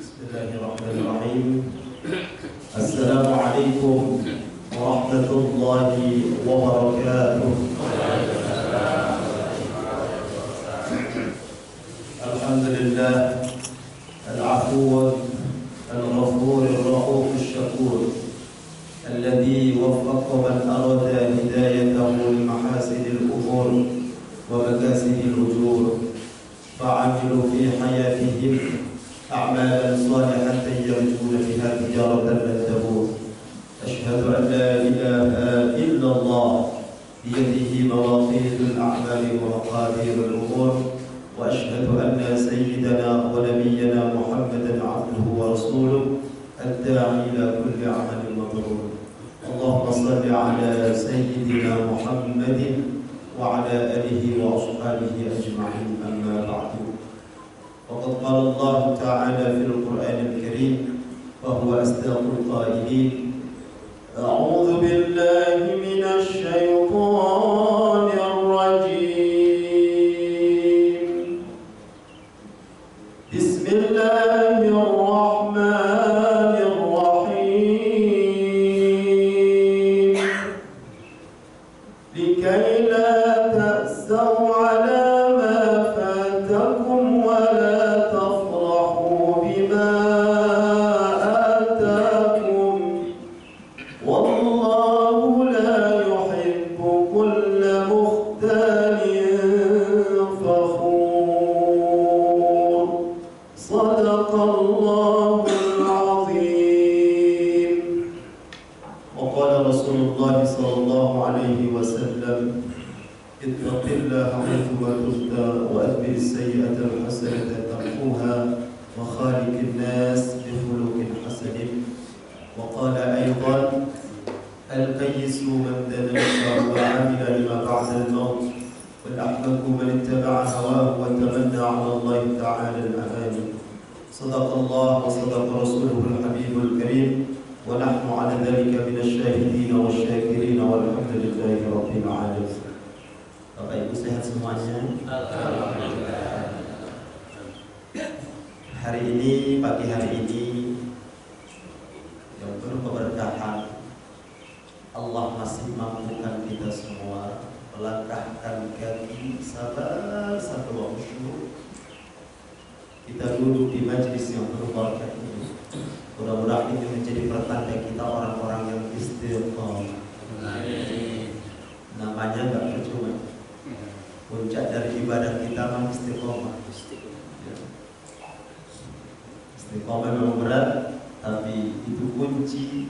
Bismillahirrahmanirrahim. Assalamualaikum warahmatullahi wabarakatuh. Alhamdulillah al-afur al-ghafur ar-rahuf asy-syakur alladhi waffaqa man arada hidayatahu li mahasinil umur wa makasidil ujur fa'amilu fi hayatihim أعمالا صالحة يرجون بها تجارة لن تبور. أشهد أن لا إله إلا الله بيده مواقيت الأعمال ومقادير الأمور، وأشهد أن سيدنا ونبينا محمدا عبده ورسوله الداعي إلى كل عمل مبرور. اللهم صل على سيدنا محمد وعلى آله وأصحابه أجمعين. أما بعد، وقد قال الله تعالى في القرآن الكريم وهو أصدق القائلين: أعوذ بالله من الشيطان الرجيم. بسم الله الرحمن الرحيم. لكي لا تأسوا على ما فاتكم ولا اتق الله حيثما كنت وأتبع السيئة الحسنة تمحوها وخالق الناس بخلق حسن. وقال أيضا: القيس من تنشأ وعمل لما بعد الموت، والأحمق من اتبع هواه وتمنى على الله تعالى الأماني. صدق الله وصدق رسوله الحبيب الكريم، ونحن على ذلك من الشاهدين والشاكرين، والحمد لله رب العالمين. Bapak Ibu sehat semuanya? Alhamdulillah. Hari ini, pagi hari ini yang penuh keberkahan, Allah masih mampukan kita semua melangkahkan kaki sabar satu waktu. Kita duduk di majelis yang penuh berkah ini. Mudah-mudahan ini menjadi pertanda kita orang-orang yang istiqomah. Namanya nggak percuma. Puncak dari ibadah kita memang istiqomah. Istiqomah memang berat, tapi itu kunci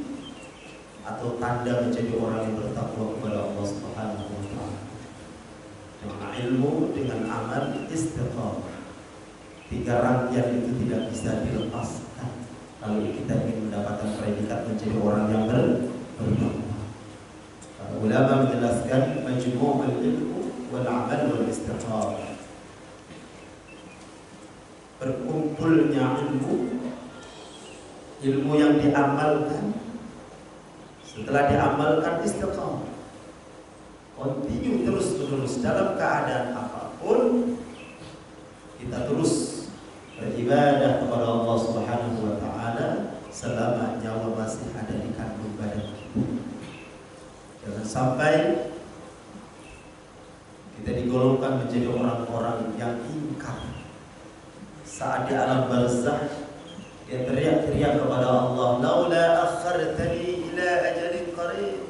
atau tanda menjadi orang yang bertakwa kepada Allah Subhanahu wa taala. Dengan ilmu, dengan amal, istiqomah. Tiga rangkaian itu tidak bisa dilepaskan kalau kita ingin mendapatkan predikat menjadi orang yang bertakwa. Para ulama menjelaskan majmu'ul ilmu wal amal wal istiqamah. Berkumpulnya ilmu yang diamalkan, setelah diamalkan istiqamah, continue terus menerus dalam keadaan apapun kita terus beribadah kepada Allah Subhanahu wa taala selama nyawa masih ada di kandung badan kita. Jangan sampai kita digolongkan menjadi orang-orang yang ingkar. Saat di alam barzakh dia teriak-teriak kepada Allah, laula akhartani ila ajalin qarib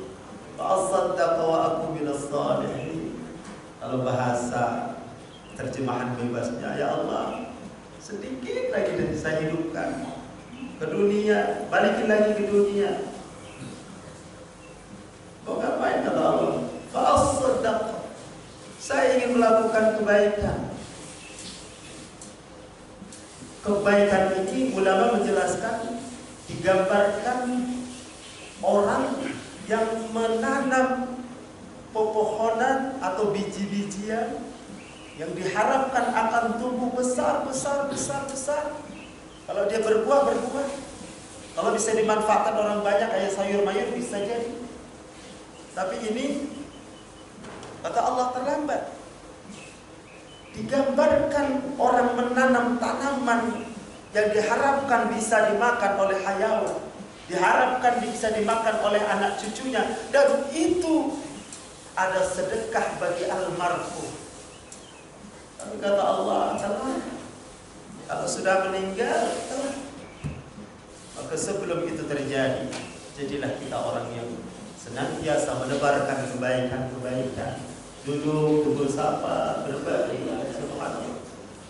fa asaddaqa wa aku minas salihin. Kalau bahasa terjemahan bebasnya, ya Allah, sedikit lagi dan saya hidupkan ke dunia, balikin lagi ke dunia. Kau ngapain kata Allah? Fa asaddaqa, saya ingin melakukan kebaikan. Kebaikan ini ulama menjelaskan digambarkan orang yang menanam pepohonan atau biji-bijian yang diharapkan akan tumbuh besar. Kalau dia berbuah. Kalau bisa dimanfaatkan orang banyak kayak sayur-mayur bisa jadi. Tapi ini kata Allah terlambat. Digambarkan orang menanam tanaman yang diharapkan bisa dimakan oleh hayawan, diharapkan bisa dimakan oleh anak cucunya, dan itu ada sedekah bagi almarhum. Tapi kata Allah, kalau sudah meninggal, maka sebelum itu terjadi, jadilah kita orang yang senantiasa menebarkan kebaikan-kebaikan, duduk, tegur sapa, berbagi. Subhanallah.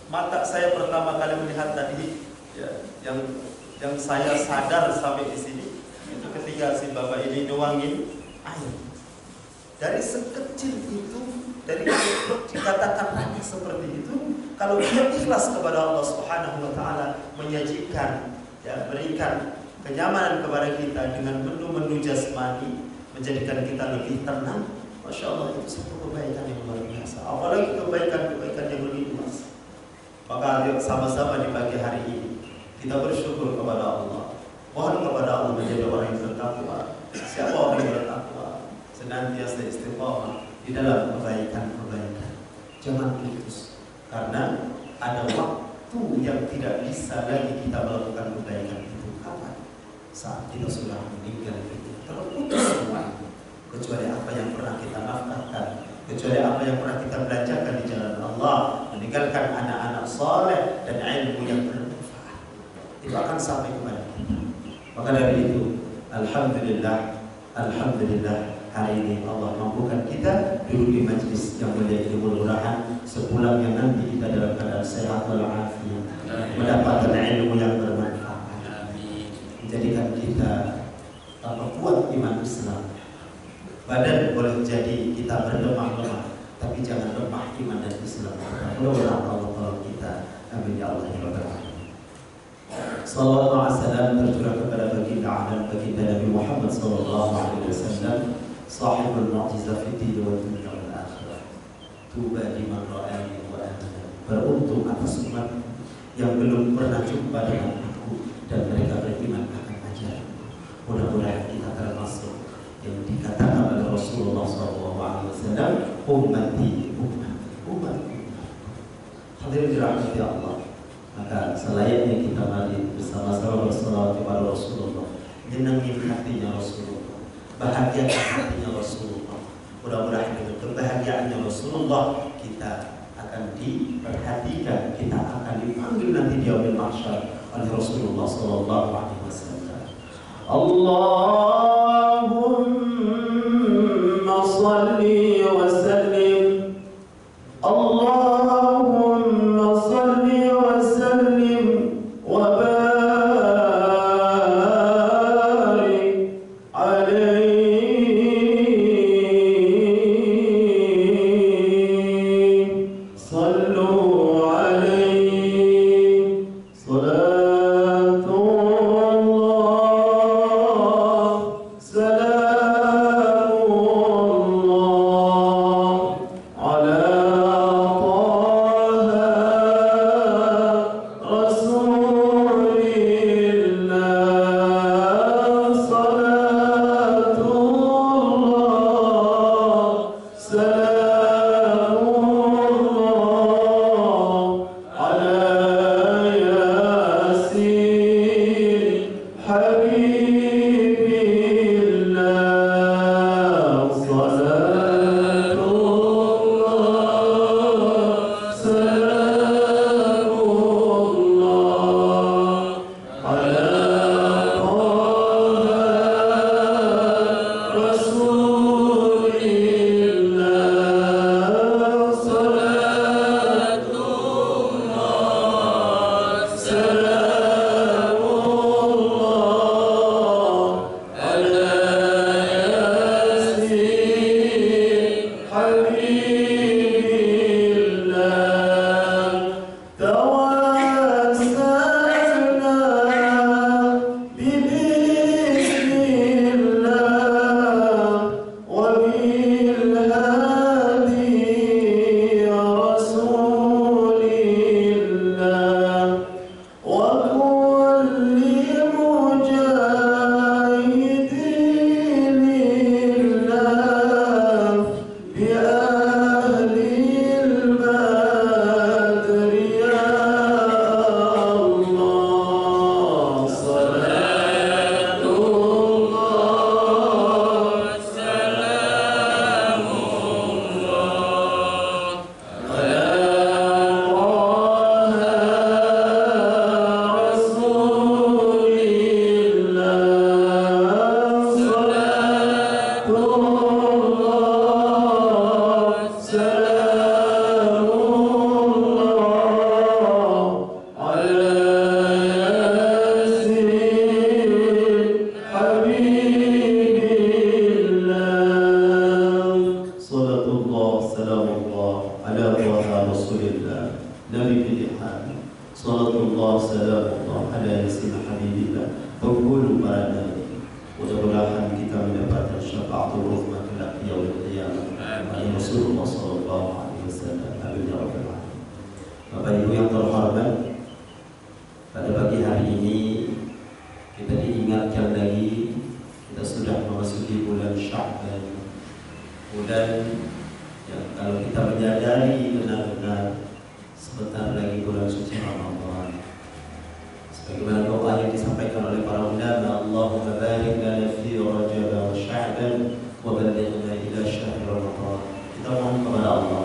Mata saya pertama kali melihat tadi, ya, yang saya sadar sampai di sini, itu ketika si bapak ini nuangin air. Dari sekecil itu, dari dikatakan hanya seperti itu, kalau dia ikhlas kepada Allah Subhanahu wa taala, menyajikan, ya, berikan kenyamanan kepada kita dengan menu-menu jasmani, menjadikan kita lebih tenang, Masya Allah, itu satu kebaikan yang luar biasa. Apalagi kebaikan-kebaikan yang lebih luas. Maka ayo sama-sama di pagi hari ini kita bersyukur kepada Allah. Mohon kepada Allah menjadi orang yang bertakwa. Siapa orang yang bertakwa? Senantiasa istiqamah di dalam kebaikan-kebaikan. Jangan putus, karena ada waktu yang tidak bisa lagi kita melakukan kebaikan itu. Kapan? Saat kita sudah meninggal itu terputus semua, kecuali apa yang pernah kita nafkahkan, kecuali apa yang pernah kita belanjakan di jalan Allah, meninggalkan anak-anak saleh dan ilmu yang bermanfaat. Itu akan sampai kepada kita. Maka dari itu, alhamdulillah hari ini Allah mampukan kita duduk di majlis yang mulia ini, mudah-mudahan sepulangnya nanti kita dalam keadaan sehat walafiat, mendapatkan ilmu yang bermanfaat, menjadikan kita tambah kuat iman Islam. Badan boleh jadi kita berlemah-lemah, tapi jangan lemah iman dan Islam. Mudah-mudahan Allah tolong kita. Amin ya Allah ya Rabbal alamin. Sallallahu alaihi wasallam tercurah kepada baginda alam baginda Nabi Muhammad sallallahu alaihi wasallam, sahibul mu'jizah fid din wa dunya wal akhirah. Tuba liman ra'ani wa amana. Beruntung atas umat yang belum pernah jumpa dengan aku dan mereka beriman akan ajaran. Mudah-mudahan kita termasuk yang dikatakan oleh Rasulullah SAW, ummati. Hadirin dirahmati Allah. Maka selayaknya kita mari bersama-sama berselawat kepada Rasulullah, nyenengin hatinya Rasulullah, bahagiakan hatinya Rasulullah. Mudah-mudahan dengan kebahagiaannya Rasulullah kita akan diperhatikan, kita akan dipanggil nanti di yaumil mahsyar oleh Rasulullah SAW. Allahumma salli wa sallim, Allahumma salli wa sallim wa barik alaihi, sallu alaihi salatullah. Allah salamullah ala yasin habibillah. Penghulu para nabi. Mudah-mudahan kita mendapatkan syafaatul rahmah kelak yaumil qiyamah. Amin Rasulullah sallallahu alaihi wasallam. Amin ya rabbal alamin. Bapak Ibu yang terhormat, pada pagi hari ini kita diingatkan lagi kita sudah memasuki bulan Sya'ban. Bulan yang kalau kita menyadari benar-benar sebentar lagi bulan suci Ramadan. Sebagaimana doa yang disampaikan oleh para ulama, Allahumma barik lana fi Rajab wa Sya'ban wa ballighna ila syahr Ramadan. Kita mohon kepada Allah,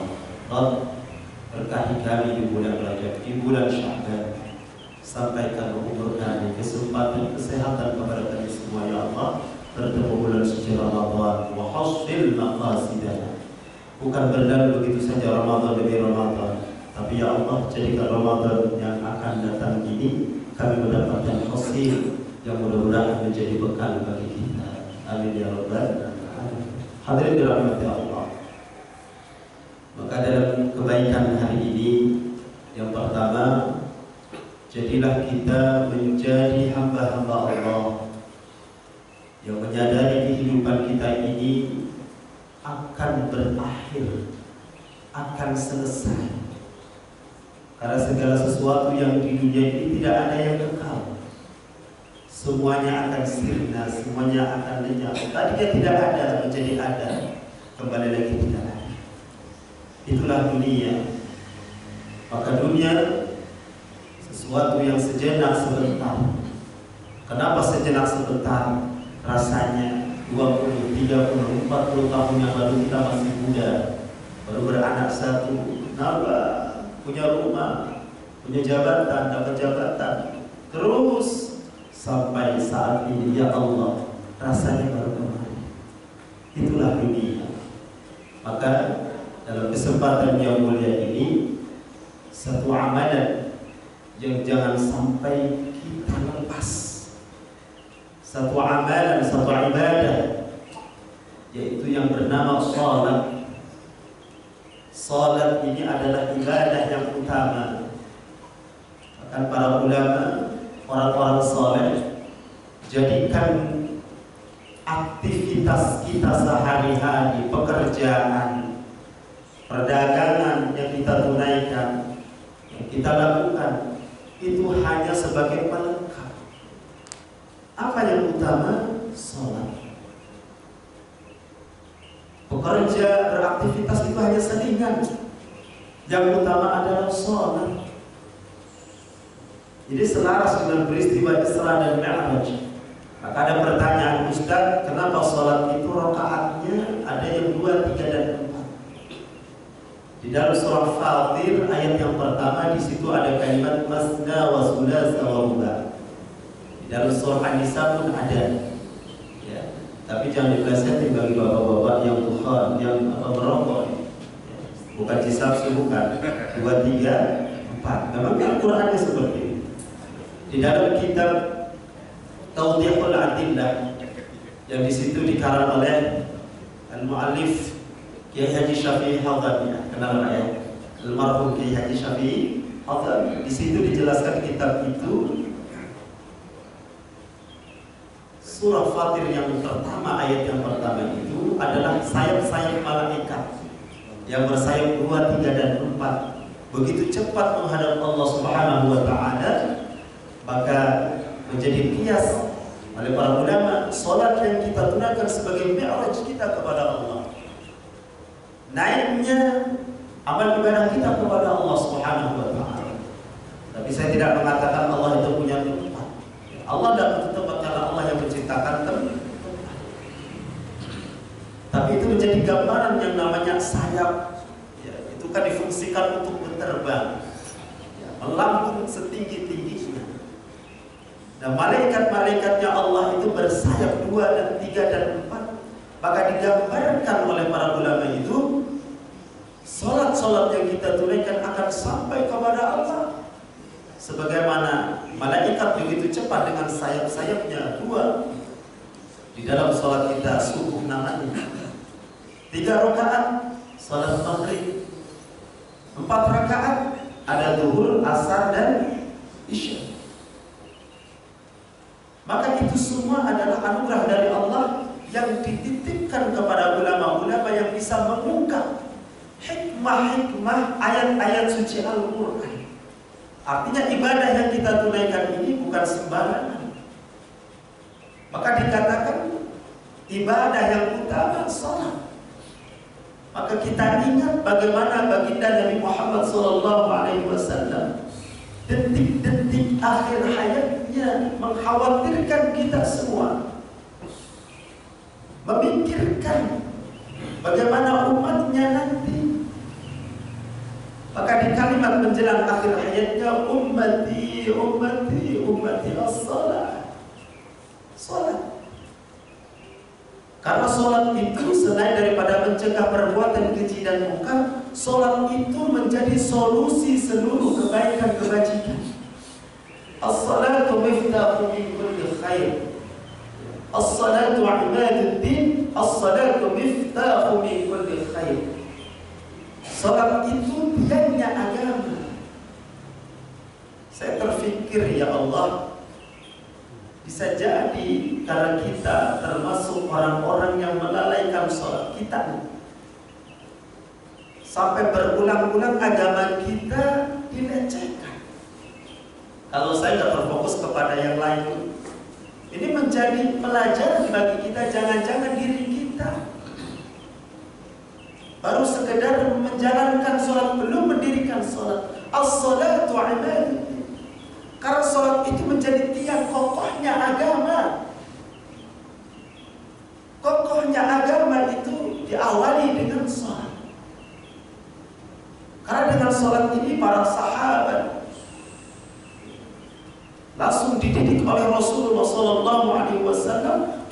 Rabb, berkahi kami di bulan Rajab, di bulan Sya'ban. Sampaikan umur kami, kesempatan, kesehatan kepada kami semua ya Allah. Bertemu bulan suci Ramadan, wa hasil maqasidana. Bukan berlalu begitu saja Ramadan demi Ramadan, tapi ya Allah jadikan Ramadan yang akan datang ini kami mendapatkan hasil yang mudah-mudahan menjadi bekal bagi kita. Amin ya rabbal alamin. Hadirin dirahmati Allah. Maka dalam kebaikan hari ini, yang pertama, jadilah kita menjadi hamba-hamba Allah yang menyadari kehidupan kita ini akan berakhir, akan selesai. Karena segala sesuatu yang di dunia ini tidak ada yang kekal. Semuanya akan sirna, semuanya akan lenyap. Tadinya tidak ada menjadi ada, kembali lagi tidak ada. Itulah dunia. Maka dunia sesuatu yang sejenak sebentar. Kenapa sejenak sebentar? Rasanya 20, 30, 40 tahun yang lalu kita masih muda, baru beranak satu, nambah, punya rumah, punya jabatan, dapat jabatan, terus sampai saat ini ya Allah rasanya baru kemarin. Itulah dunia. Maka dalam kesempatan yang mulia ini, satu amalan yang jangan sampai kita lepas, satu amalan, satu ibadah, yaitu yang bernama salat. Salat ini adalah ibadah yang utama. Bahkan para ulama, orang-orang saleh, jadikan aktivitas kita sehari-hari, pekerjaan, perdagangan yang kita tunaikan, yang kita lakukan, itu hanya sebagai pelengkap. Apa yang utama? Salat. Bekerja, beraktivitas itu hanya selingan. Yang utama adalah salat. Jadi selaras dengan peristiwa Isra dan Mi'raj. Maka ada pertanyaan, Ustaz, kenapa salat itu rakaatnya ada yang 2, 3 dan 4? Di dalam surah Fatir ayat yang pertama di situ ada kalimat masna wa sulasa wa ruba'. Di dalam surah An-Nisa pun ada. Ya. Tapi jangan dipelesetin bagi bapak-bapak yang tuhan, yang merokok. Ya. Bukan cisab, bukan 2, 3, 4. Memang Al-Qurannya seperti ini. Di dalam kitab Tawdihul Adillah yang di situ dikarang oleh Al-Mu'allif Kiai Haji Syafi'i Hadami, kenal ya? Almarhum Kiai Haji Syafi'i Hadami. Di situ dijelaskan kitab itu. Surah Fatir yang pertama, ayat yang pertama itu adalah sayap-sayap malaikat yang bersayap 2, 3 dan 4. Begitu cepat menghadap Allah Subhanahu wa Ta'ala, maka menjadi kias oleh para ulama salat yang kita tunaikan sebagai mi'raj kita kepada Allah. Naiknya amal ibadah kita kepada Allah Subhanahu wa Ta'ala. Tapi saya tidak mengatakan Allah itu punya tempat. Allah tidak punya tempat karena Allah yang menciptakan tempat. Tapi itu menjadi gambaran yang namanya sayap. Ya, itu kan difungsikan untuk berterbang, ya, melambung setinggi-tingginya. Dan malaikat-malaikatnya Allah itu bersayap 2 dan 3 dan 4. Maka digambarkan oleh para ulama itu salat-salat yang kita tunaikan akan sampai kepada Allah. Sebagaimana malaikat begitu cepat dengan sayap-sayapnya 2 di dalam salat kita subuh namanya. 3 rakaat salat maghrib, 4 rakaat ada zuhur, asar dan isya. semua adalah anugerah dari Allah yang dititipkan kepada ulama-ulama yang bisa mengungkap hikmah-hikmah ayat-ayat suci Al-Quran. Artinya ibadah yang kita tunaikan ini bukan sembarangan. Maka dikatakan ibadah yang utama salat. Maka kita ingat bagaimana baginda Nabi Muhammad SAW detik-detik akhir hayatnya mengkhawatirkan kita semua, memikirkan bagaimana umatnya nanti. Maka di kalimat menjelang akhir hayatnya, ummati, ummati, ummati as-salat. Salat. Karena sholat itu selain daripada mencegah perbuatan keji dan munkar, sholat itu menjadi solusi seluruh kebaikan kebajikan. As-salatu miftahu min kulli khair. As-salatu imaduddin. As-salatu miftahu min kulli khair. Sholat itu tiangnya agama. Saya terfikir, ya Allah, bisa jadi karena kita termasuk orang-orang yang melalaikan sholat kita, sampai berulang-ulang agama kita dilecehkan. Kalau saya tidak terfokus kepada yang lain, ini menjadi pelajaran bagi kita. Jangan-jangan diri kita baru sekedar menjalankan sholat, belum mendirikan sholat. As-salatu ibadah. Karena sholat itu menjadi tiang kokohnya agama. Kokohnya agama itu diawali dengan sholat. Karena dengan sholat ini para sahabat langsung dididik oleh Rasulullah SAW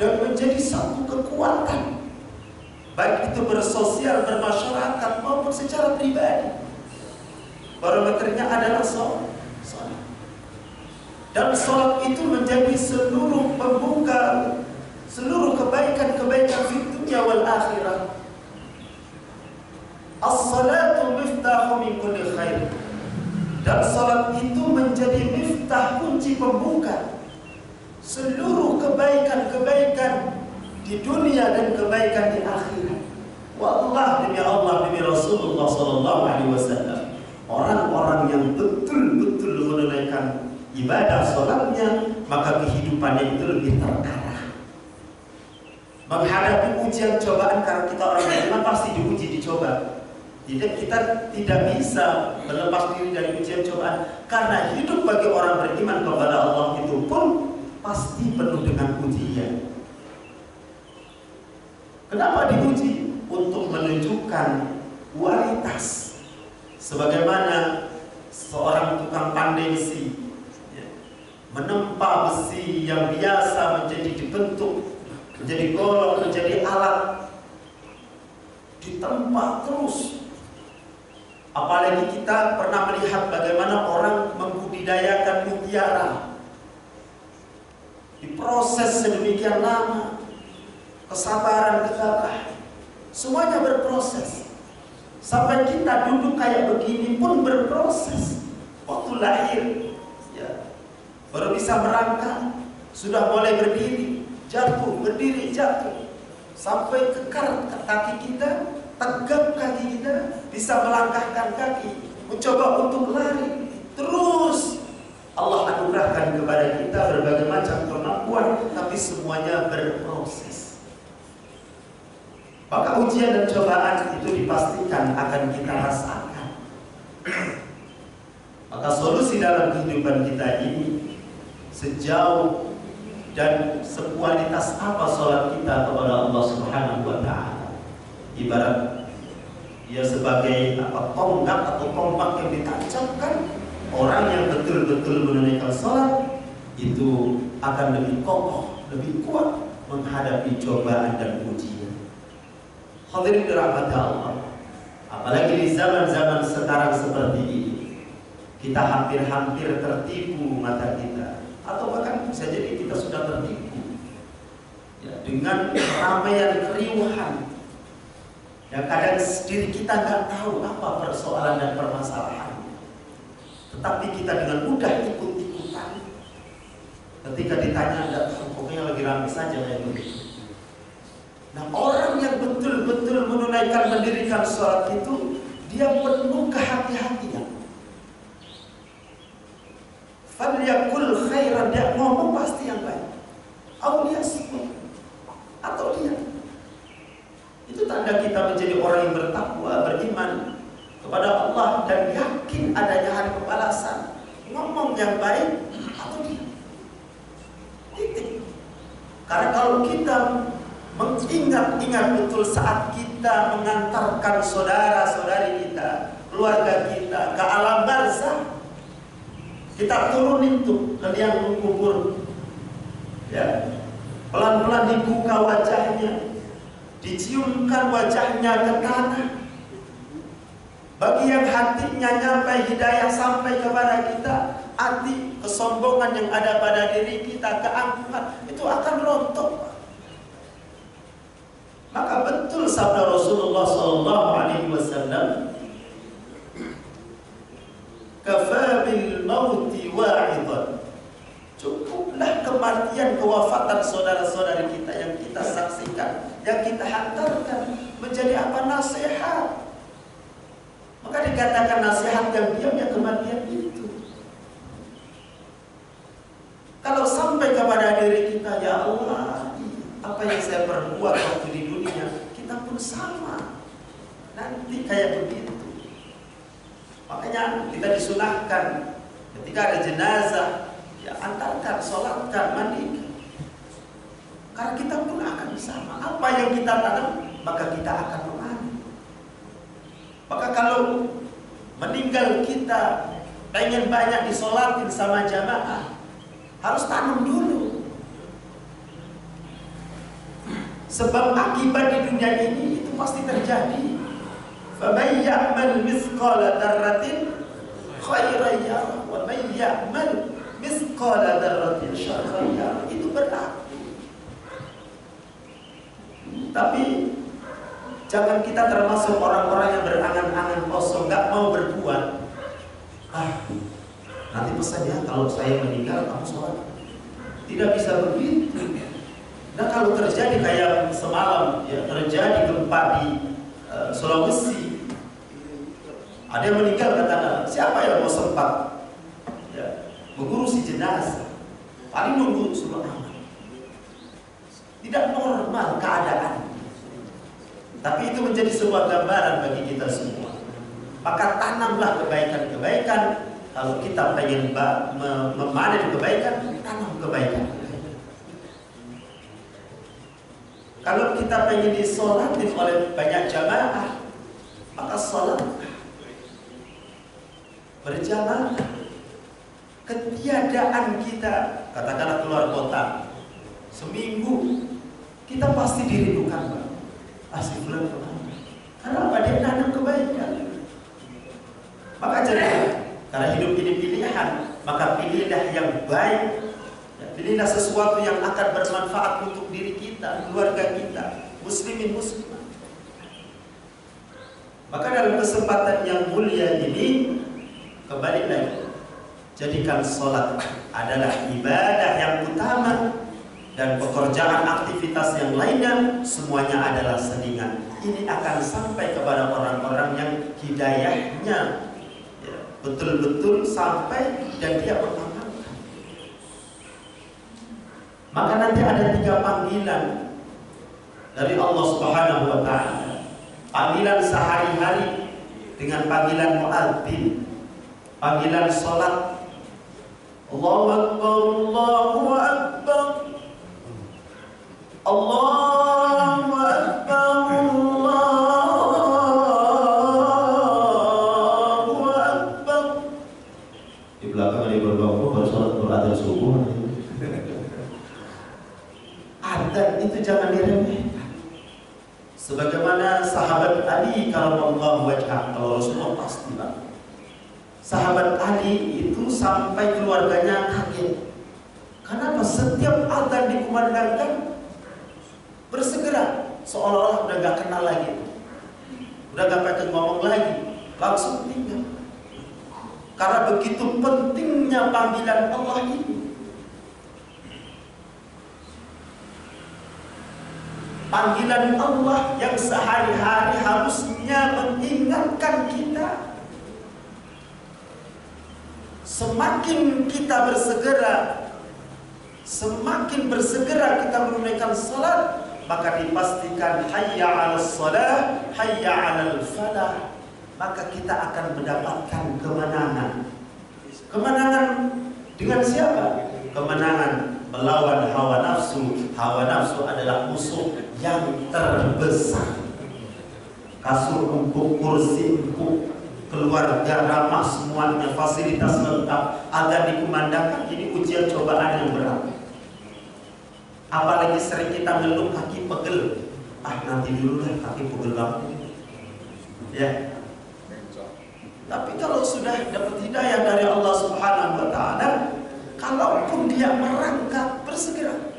dan menjadi satu kekuatan, baik itu bersosial, bermasyarakat maupun secara pribadi. Barometernya adalah sholat. Dan sholat itu menjadi seluruh pembuka seluruh kebaikan-kebaikan di dunia wal akhirah. As-salatu miftahu min kulli khair. Dan sholat itu menjadi miftah, kunci pembuka seluruh kebaikan-kebaikan di dunia dan kebaikan di akhirat. Wallah, demi Allah, demi Rasulullah SAW, orang-orang yang betul-betul menunaikan ibadah sholatnya, maka kehidupannya itu lebih terarah. Menghadapi ujian cobaan, karena kita orang beriman pasti diuji, dicoba. Jadi kita tidak bisa melepas diri dari ujian cobaan, karena hidup bagi orang beriman kepada Allah itu pun pasti penuh dengan ujian. Kenapa diuji? Untuk menunjukkan kualitas. Sebagaimana seorang tukang pandai besi menempa besi yang biasa menjadi dibentuk, menjadi golok, menjadi alat, ditempa terus. Apalagi kita pernah melihat bagaimana orang membudidayakan mutiara, diproses sedemikian lama, kesabaran, kegagahan, semuanya berproses. Sampai kita duduk kayak begini pun berproses. Waktu lahir, ya, baru bisa merangkak, sudah mulai berdiri, jatuh, berdiri, jatuh, sampai kekar kaki kita, tegap kaki kita, bisa melangkahkan kaki, mencoba untuk lari. Terus Allah anugerahkan kepada kita berbagai macam kemampuan, tapi semuanya berproses. Maka ujian dan cobaan itu dipastikan akan kita rasakan. Maka solusi dalam kehidupan kita ini, sejauh dan sekualitas apa sholat kita kepada Allah Subhanahu wa Ta'ala, ibarat dia sebagai tonggak atau tombak yang ditancapkan, orang yang betul-betul menunaikan sholat itu akan lebih kokoh, lebih kuat menghadapi cobaan dan ujian. Hadirin dirahmati Allah, apalagi di zaman-zaman sekarang seperti ini, kita hampir-hampir tertipu mata kita, atau bahkan bisa jadi kita sudah tertipu ya, dengan ramaian keriuhan yang kadang diri kita nggak tahu apa persoalan dan permasalahan, tetapi kita dengan mudah ikut-ikutan. Ketika ditanya, nggak tahu, pokoknya rame-rame saja kayak begitu. Nah, orang yang betul-betul menunaikan mendirikan sholat itu, dia penuh kehati-hatian. Falyakul khairan, dia ngomong pasti yang baik. Auliyasmut, atau dia. Itu tanda kita menjadi orang yang bertakwa, beriman kepada Allah dan yakin adanya hari pembalasan. Ngomong yang baik atau dia. Titik. Karena kalau kita mengingat-ingat betul saat kita mengantarkan saudara-saudari kita, keluarga kita ke alam barzakh, kita turun itu ke liang kubur, ya, pelan-pelan dibuka wajahnya, diciumkan wajahnya ke tanah. Bagi yang hatinya nyampe hidayah sampai kepada kita, hati kesombongan yang ada pada diri kita, keangkuhan itu akan rontok. Maka betul sabda Rasulullah SAW, kafa bil mauti wa'idan. Cukuplah kematian, kewafatan saudara-saudari kita yang kita saksikan, yang kita hantarkan menjadi apa? Nasihat. Maka dikatakan nasihat yang diam ya kematian itu. Kalau sampai kepada diri kita, ya Allah, apa yang saya perbuat waktu di dunia, kita pun sama. Nanti kayak begitu. Makanya kita disunahkan ketika ada jenazah, ya antarkan, sholatkan, mandikan. Karena kita pun akan sama. Apa yang kita tanam, maka kita akan mengani. Maka kalau meninggal kita pengen banyak disolatin sama jamaah, harus tanam dulu. Sebab akibat di dunia ini itu pasti terjadi. فَمَنْ يَعْمَلْ مِثْقَالَ ذَرَّةٍ خَيْرًا يَرَهُ وَمَنْ يَعْمَلْ مِثْقَالَ ذَرَّةٍ شَرًّا يَرَهُ. Itu berarti. Tapi jangan kita termasuk orang-orang yang berangan-angan kosong, nggak mau berbuat. Nanti pesannya kalau saya meninggal kamu sholat. Tidak bisa begitu. Nah, kalau terjadi kayak semalam, ya, terjadi gempa di Sulawesi, ada yang meninggal, katakan siapa yang mau sempat, ya, mengurusi jenazah? Paling nunggu suruh aman. Tidak normal keadaan. Tapi itu menjadi sebuah gambaran bagi kita semua. Maka tanamlah kebaikan-kebaikan. Kalau kita pengen memanen kebaikan, tanam kebaikan. Kalau kita pengen disolatin oleh banyak jamaah, maka sholat berjamaah. Ketiadaan kita, katakanlah keluar kota, seminggu kita pasti dirindukan, Pak. Asli bulan kemana? Karena apa? Dia nanam kebaikan. Maka jadi, karena hidup ini pilihan, maka pilihlah yang baik. Pilihlah sesuatu yang akan bermanfaat untuk diri kita, keluarga kita, muslimin muslimah. Maka dalam kesempatan yang mulia ini, kembali lagi, jadikan sholat adalah ibadah yang utama, dan pekerjaan aktivitas yang lainnya semuanya adalah selingan. Ini akan sampai kepada orang-orang yang hidayahnya betul-betul sampai dan dia beramal. Maka nanti ada 3 panggilan dari Allah Subhanahu wa Ta'ala. Panggilan sehari-hari dengan panggilan muadzin, panggilan sholat. Allahu Akbar, Allahu Akbar, Allahu Akbar, Allahu Akbar. Di belakang ada berbangku baru sholat beradzan subuh. Adzan itu jangan diremehkan. Sebagaimana sahabat Ali karamallahu wajhah, kalau Rasulullah pasti lah. Sahabat Ali itu sampai keluarganya kaget. Kenapa setiap adzan dikumandangkan bersegera, seolah-olah udah gak kenal lagi, udah gak pakai ngomong lagi, langsung tinggal. Karena begitu pentingnya panggilan Allah ini. Panggilan Allah yang sehari-hari harusnya mengingatkan kita. Semakin kita semakin bersegera kita menunaikan salat, maka dipastikan hayya 'alas salah, hayya 'alal falah. Maka kita akan mendapatkan kemenangan. Kemenangan dengan siapa? Kemenangan melawan hawa nafsu. Hawa nafsu adalah musuh yang terbesar. Kasur empuk, kursi empuk, keluarga ramah, semuanya fasilitas lengkap, agar dikumandangkan. Ini ujian cobaan yang berat. Apalagi sering kita ngeluh kaki pegel. Nanti dulu lah, kaki pegel banget. Ya. Tapi kalau sudah dapat hidayah dari Allah Subhanahu wa Ta'ala, kalaupun dia merangkak, bersegera.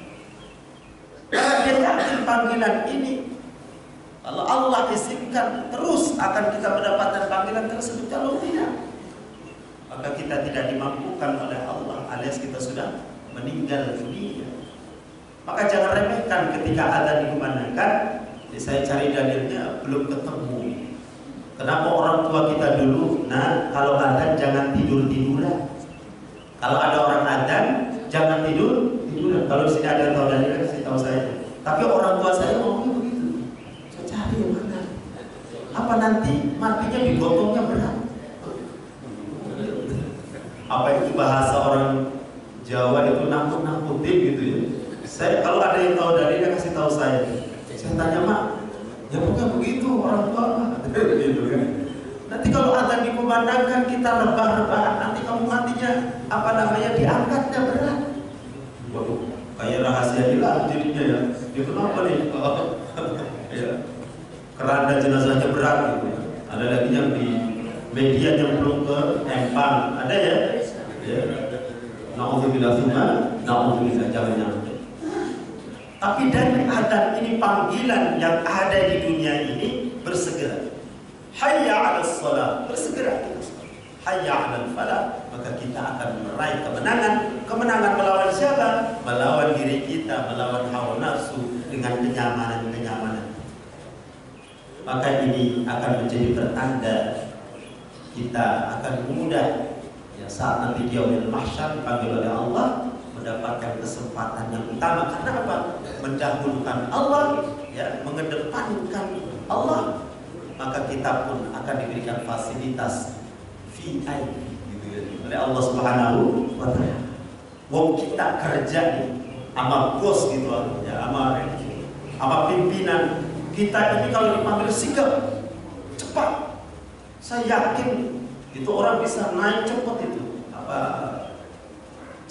Karena dia yakin panggilan ini, kalau Allah izinkan, terus akan kita mendapatkan panggilan tersebut. Kalau tidak, maka kita tidak dimampukan oleh Allah, alias kita sudah meninggal dunia. Maka jangan remehkan ketika adzan dikumandangkan. Saya cari dalilnya, belum ketemu. Kenapa orang tua kita dulu, kalau adzan jangan tidur-tiduran. Kalau ada orang adzan, jangan tidur-tiduran. Kalau di sini ada yang tahu dalilnya, kasih tahu saya. Tapi orang tua saya ngomong begitu. Saya cari yang mana? Apa nanti matinya digotongnya berat? Apa itu bahasa orang Jawa itu nakut-nakutin gitu ya. Saya kalau ada yang tahu dalilnya kasih tahu saya. Saya tanya, Mak, ya bukan begitu orang tua mah. Gitu kan. Nanti kalau adzan dikumandangkan kita rebah-rebahan, nanti kamu matinya diangkatnya berat. Waduh, kayak rahasia hilang jadinya ya. Itu kenapa nih? Ya. Keranda jenazahnya berat gitu. Ada lagi yang di media nyemplung ke empang, ada ya? Ya. Nauzubillah, jangan. Tapi dari adzan ini, panggilan yang ada di dunia ini, bersegera. Hayya 'alas shalah, bersegera. Hayya 'alal falah, maka kita akan meraih kemenangan. Kemenangan melawan siapa? Melawan diri kita, melawan hawa nafsu dengan kenyamanan. Maka ini akan menjadi pertanda kita akan mudah ya saat nanti di yaumil mahsyar dipanggil oleh Allah, mendapatkan kesempatan yang utama. Karena apa? Mendahulukan Allah, ya, mengedepankan Allah. Maka kita pun akan diberikan fasilitas VIP gitu ya, oleh Allah Subhanahu wa Ta'ala. Wong kita kerja nih sama bos gitu ya, sama pimpinan kita ini, kalau dipanggil sigap, cepat. Saya yakin itu orang bisa naik cepat itu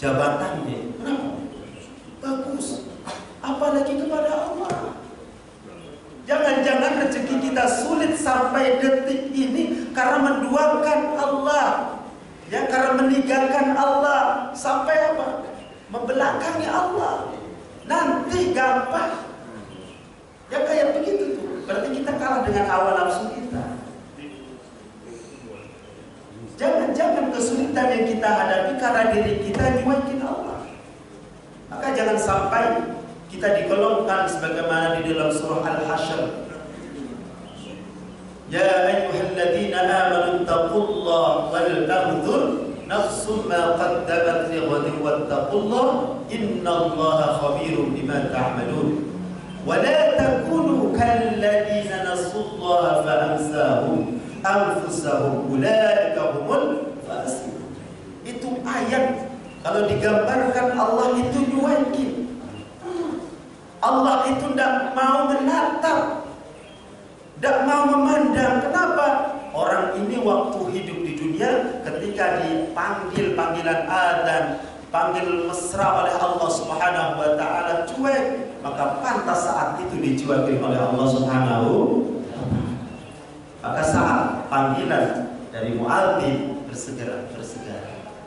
jabatannya. Kenapa? Bagus. Apalagi kepada Allah. Jangan-jangan rezeki kita sulit sampai detik ini karena menduakan Allah, ya, karena meninggalkan Allah. Sampai apa? Membelakangi Allah. Nanti gampang. Ya kayak begitu tuh. Berarti kita kalah dengan hawa nafsu kita. Jangan-jangan kesulitan yang kita hadapi karena diri kita nyuakin Allah. Maka jangan sampai kita digolongkan sebagaimana di dalam surah Al-Hasyr. Ya ayyuhalladzina amanu taqullaha wal tanzur nafsum ma qaddamat lighadin wattaqullaha innallaha khabirum bima ta'malun. Wa la takunu kalladzina nasullaha fa ansahum anfusahum ulaika humul fasiqun. Itu ayat kalau digambarkan Allah itu nyuakin. Allah itu tidak mau menatap, tidak mau memandang. Kenapa? Orang ini waktu hidup di dunia, ketika dipanggil panggilan adzan, panggil mesra oleh Allah Subhanahu wa Ta'ala, cuek, maka pantas saat itu dicuekin oleh Allah Subhanahu wa Ta'ala. Maka saat panggilan dari muadzin, bersegera.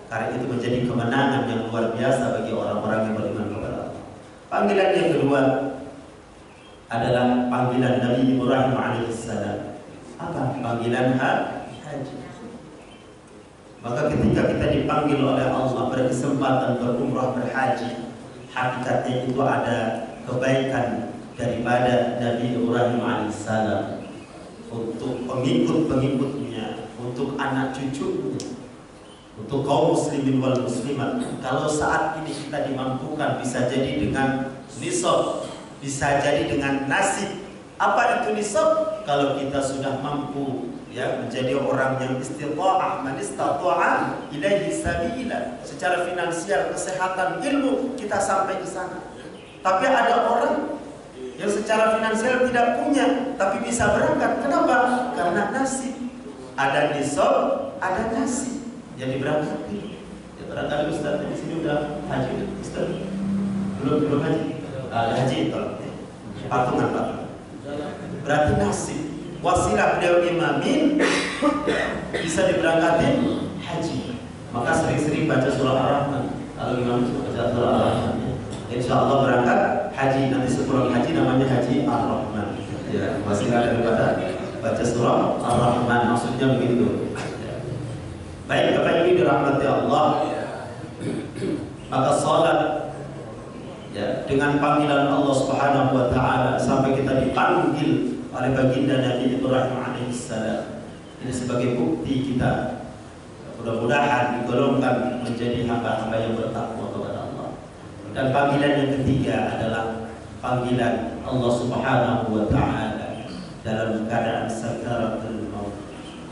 Karena itu menjadi kemenangan yang luar biasa bagi orang-orang yang beriman kepada Allah. Panggilan yang kedua adalah panggilan Nabi Ibrahim alaihissalam. Apa? Panggilan haji. Maka ketika kita dipanggil oleh Allah berkesempatan berumrah berhaji, hakikatnya itu ada kebaikan daripada Nabi Ibrahim alaihissalam untuk pengikut-pengikutnya, untuk anak cucunya, untuk kaum muslimin wal muslimat. Kalau saat ini kita dimampukan, bisa jadi dengan nisab, bisa jadi dengan nasib. Apa itu nisab? Kalau kita sudah mampu ya menjadi orang yang istita'ah, man istata'a ilaihi sabila, secara finansial, kesehatan, ilmu, kita sampai di sana. Tapi ada orang yang secara finansial tidak punya tapi bisa berangkat. Kenapa? Karena nasib. Ada nisab, ada nasib. Jadi berangkat. Ya, barangkali Ustaz di sini udah haji. Ustaz belum haji. Haji tolong. Patungan. Berarti nasib. Wasilah beliau imamin bisa diberangkatin haji. Maka sering-sering baca surah Ar-Rahman. Kalau imam baca surah Ar-Rahman, insya Allah berangkat haji. Nanti sepulang haji namanya haji Ar-Rahman. Ya, wasilah daripada baca surah Ar-Rahman, maksudnya begitu. Baik, Bapak Ibu dirahmati Allah. Maka salat ya dengan panggilan Allah Subhanahu wa taala sampai kita dipanggil oleh baginda Nabi Ibrahim alaihissalam. Ini sebagai bukti kita mudah-mudahan digolongkan menjadi hamba-hamba yang bertakwa kepada Allah. Dan panggilan yang ketiga adalah panggilan Allah Subhanahu wa taala dalam keadaan sakaratul maut,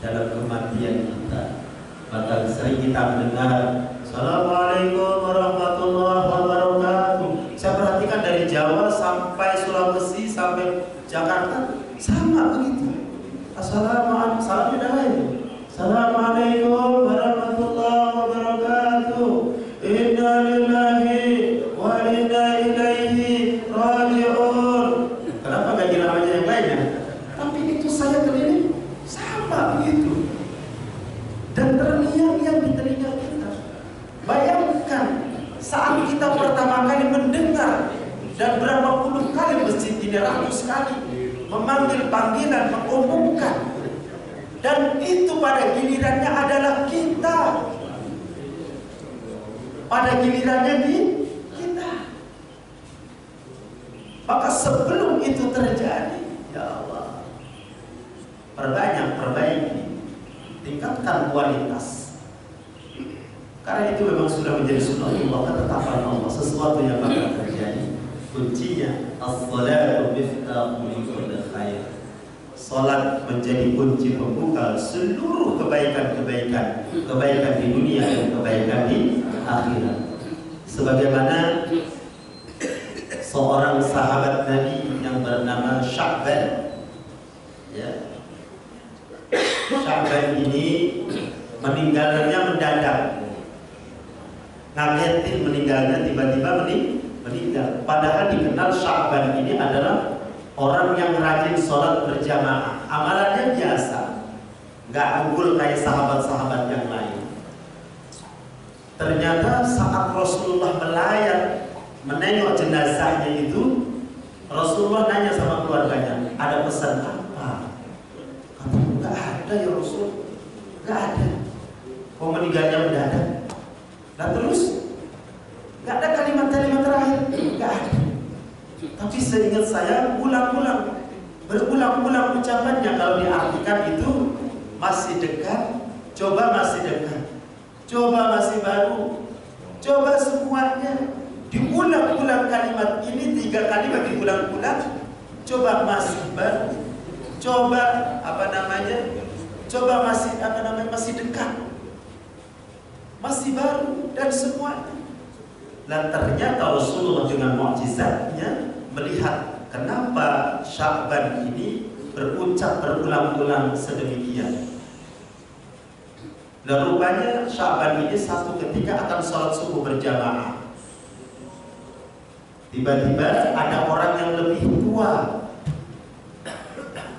dalam kematian kita. Maka sering kita mendengar Assalamualaikum warahmatullahi wabarakatuh. Saya perhatikan dari Jawa sampai Sulawesi sampai Jakarta sama begitu. Assalamualaikum, salamnya dah lain. Assalamualaikum warahmatullahi wabarakatuh. Inna lillahi wa inna ilaihi raji'un. Kenapa gak namanya yang lainnya? Tapi itu saya keliling sama begitu. Dan terngiang-ngiang di telinga kita. Bayangkan saat kita pertama kali mendengar, dan berapa puluh kali masjid ini, ratus kali memanggil panggilan, mengumumkan, dan itu pada gilirannya adalah kita. Pada gilirannya di kita. Maka sebelum itu terjadi, ya Allah, perbaiki, tingkatkan kualitas. Karena itu memang sudah menjadi sunnatullah, ketetapan Allah, sesuatu yang bakal terjadi. Kuncinya as-salatu miftahu kulli khair. Salat menjadi kunci pembuka seluruh kebaikan-kebaikan, kebaikan di dunia dan kebaikan di akhirat. Sebagaimana seorang sahabat Nabi yang bernama Sya'ban, ya, Sya'ban ini meninggalnya mendadak. Ngagetin meninggalnya, tiba-tiba meninggal. Padahal dikenal Sya'ban ini adalah orang yang rajin sholat berjamaah. Amalannya biasa, nggak unggul kayak sahabat-sahabat yang lain. Ternyata saat Rasulullah melayat menengok jenazahnya itu, Rasulullah nanya sama keluarganya, ada pesan apa? Kata, nggak ada ya Rasul, nggak ada. Kok meninggalnya mendadak? Nah terus nggak ada kalimat-kalimat terakhir, nggak ada. Tapi seingat saya berulang-ulang ucapannya. Kalau diartikan itu masih dekat, coba masih dekat, coba masih baru, coba semuanya. Diulang-ulang kalimat ini 3 kalimat diulang-ulang. Coba masih baru, coba coba masih dekat, masih baru, dan semuanya. Dan ternyata Rasulullah dengan mukjizatnya melihat kenapa Sya'ban ini berucap berulang-ulang sedemikian. Dan rupanya Sya'ban ini satu ketika akan sholat subuh berjamaah. Tiba-tiba ada orang yang lebih tua,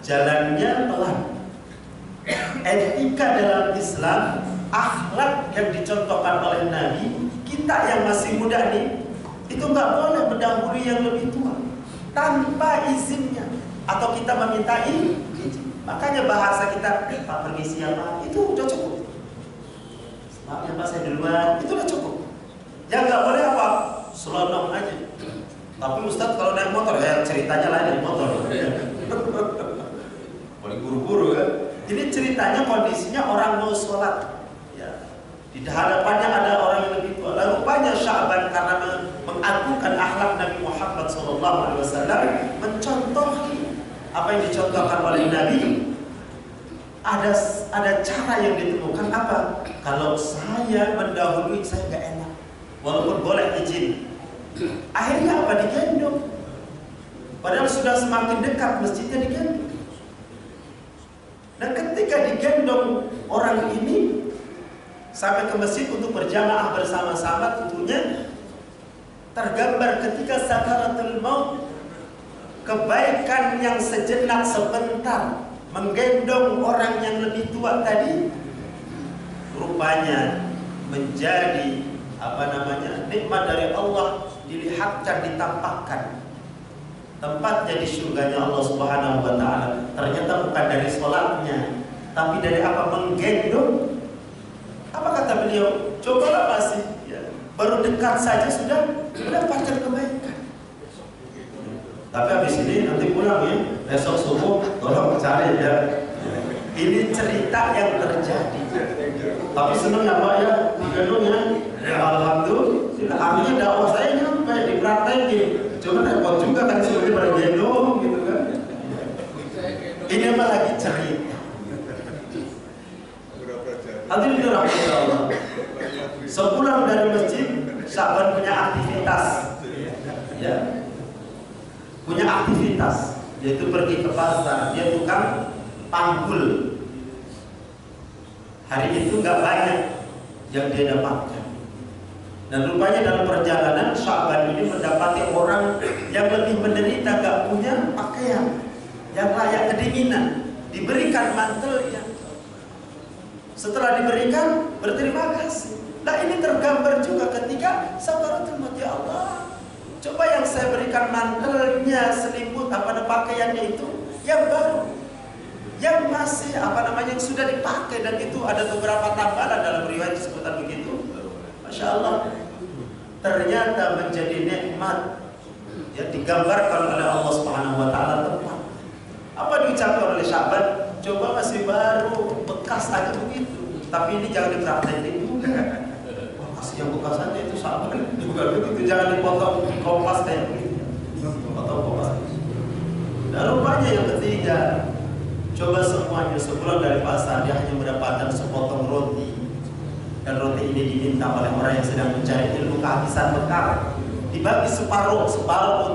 jalannya pelan. Etika dalam Islam, akhlak yang dicontohkan oleh Nabi, kita yang masih muda nih, itu nggak boleh mendahului yang lebih tua tanpa izinnya, atau kita meminta izin. Makanya bahasa kita, Pak permisi ya Pak, itu udah cukup. Maaf ya Pak, saya duluan, itu udah cukup. Yang nggak boleh apa? Selonong aja. Tapi Ustadz kalau naik motor, ceritanya lain naik motor. Paling buru-buru kan. Ini ceritanya kondisinya orang mau sholat. Ya. Di hadapannya ada orang yang lebih tua. Lalu rupanya Sya'ban karena mengagungkan akhlak Nabi Muhammad SAW mencontohi apa yang dicontohkan oleh Nabi. Ada cara yang ditemukan apa? Kalau saya mendahului saya nggak enak, walaupun boleh izin. Akhirnya apa? Digendong. Padahal sudah semakin dekat masjidnya digendong. Dan ketika digendong orang ini sampai ke masjid untuk berjamaah bersama-sama, tentunya tergambar ketika sakaratul maut, kebaikan yang sejenak sebentar menggendong orang yang lebih tua tadi rupanya menjadi nikmat dari Allah, dilihatkan, ditampakkan tempatnya di surganya Allah Subhanahu wa taala. Ternyata bukan dari sholatnya, tapi dari apa? Menggendong. Apa kata beliau? Cobalah masih baru dekat saja sudah mendapatkan kebaikan. Tapi habis ini nanti pulang ya, besok subuh tolong cari ya. Ini cerita yang terjadi. Tapi senang ya Pak ya, digendong ya. Alhamdulillah. Akhirnya dakwah saya nyampe dipraktekin. Cuma repot juga kan sebenarnya pada gendong gitu kan. Ini apa lagi cerita? Hadirin dirahmati Allah. Sepulang dari masjid, Sya'ban punya aktivitas. Ya. Punya aktivitas, yaitu pergi ke pasar. Dia tukang panggul. Hari itu nggak banyak yang dia dapatkan. Dan rupanya dalam perjalanan Sya'ban ini mendapati orang yang lebih menderita, nggak punya pakaian yang layak kedinginan, diberikan mantelnya. Setelah diberikan, berterima kasih. Nah ini tergambar juga ketika sakaratul maut. Ya Allah, coba yang saya berikan mantelnya, selimut, pakaiannya itu yang baru, yang masih yang sudah dipakai, dan itu ada beberapa tambalan dalam riwayat disebutkan begitu. Masya Allah, ternyata menjadi nikmat yang digambarkan oleh Allah Subhanahu wa taala tepat. Apa diucapkan oleh Sya'ban? Coba masih baru, bekas aja begitu. Tapi ini jangan dipraktekin juga. Wah, masih yang bekas aja itu Sya'ban juga begitu, jangan dipotong kompas kayak begitu. Potong kompas. Dan rupanya yang ketiga, coba semuanya sepulang dari pasar dia hanya mendapatkan sepotong roti. Dan roti ini diminta oleh orang yang sedang mencari ilmu kehabisan bekal. Dibagi separuh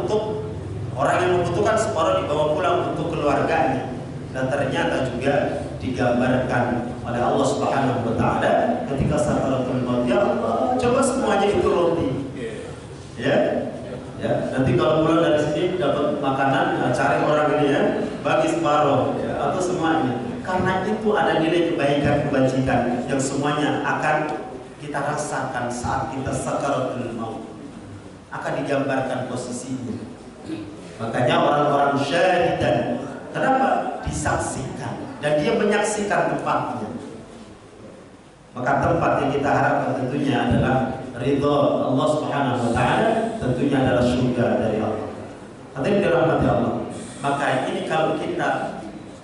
untuk orang yang membutuhkan, separuh dibawa pulang untuk keluarganya. Dan ternyata juga digambarkan oleh Allah Subhanahu wa taala ketika sakaratul maut. Ya Allah, coba semuanya itu roti. Ya. Nanti kalau pulang dari sini dapat makanan, cari orang ini ya, bagi separuh ya, atau semuanya. Karena itu ada nilai kebaikan, kebajikan yang semuanya akan kita rasakan saat kita sakaratul maut. Akan digambarkan posisinya. Makanya orang-orang syahidan, kenapa? Disaksikan, dan dia menyaksikan tempatnya. Maka tempat yang kita harapkan tentunya adalah ridho Allah Subhanahu wa taala, tentunya adalah surga dari Allah. Hadirin dirahmati Allah. Maka ini kalau kita